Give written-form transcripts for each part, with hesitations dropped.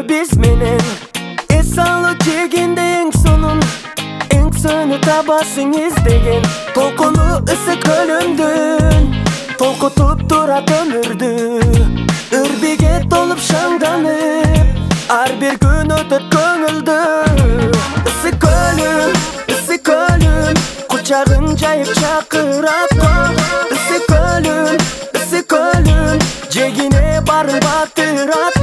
biz menen es alıp jegende eng sonu tabasың izdеген толкуну ысык өлүмдүн толкутуп турат өмүрдү үрбиге толуп шаңданып ар бир күн өтөт көңүлдү ысык өлүм кучагын жайып чакырат ысык өлүм жегине барын батырат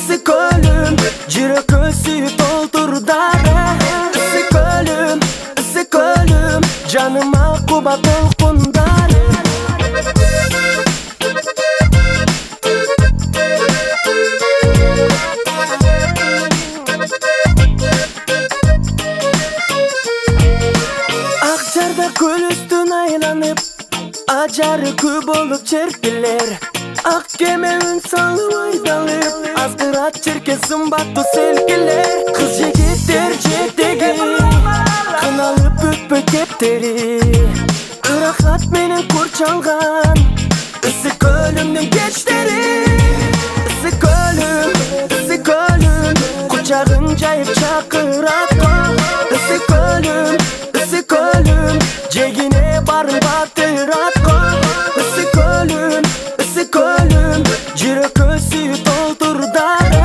ысык өлүм жүрөккө сүйүп толтурдары ысык өлүм жаныма куба толкундары ак жарда көл үстүн айланып ажары кү болуп черпилер ак кеме үн салып айдалып азгырат черке сымбаттуу селкилер кыз жигиттер жетеги кыналып бүтпөй кептери ырахат менен курчалган ысык өлүмдүн кечтери ысык өлүм кучагын жайып чакырат ысык өлүм жегине барын батырат ысык өлүм жүрөккө сүйүп толтурдары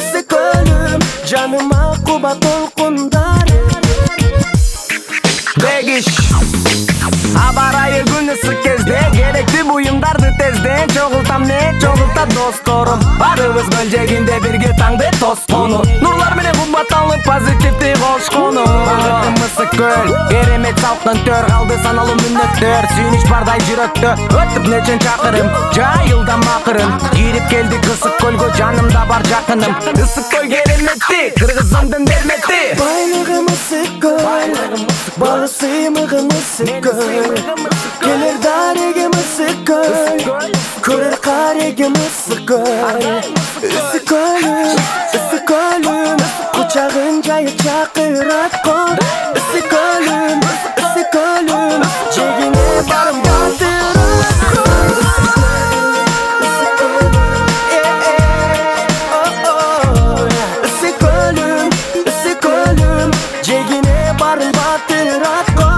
ысык өлүм жаныма куба толкундары Бегиш аба ырайы күн ысык кезде керектүү буюмдарды тезден чогултам чогултат досторум баарыбыз көл жегинде бирге таңды тоскону нурлар менен кубатталып позитивди кошкону багытым ысык көл керемет салкын төр калды саналуу мүнөттөр сүйүнүч бардай жүрөктө өтүп нечен чакырым жайылдам акырын кирип келдик ысык көлгө жанымда бар жакыным ысык көл кереметти кыргызымдын бермети байлыгым ысык көл балы сыймыгым ысык көл келер дарегим ысык көл көрөр карегим ысык көл ысык өлүм кучагын жайып чакырат ысык өлүм жегине барын батырат ысык өлүм жегине барын батырат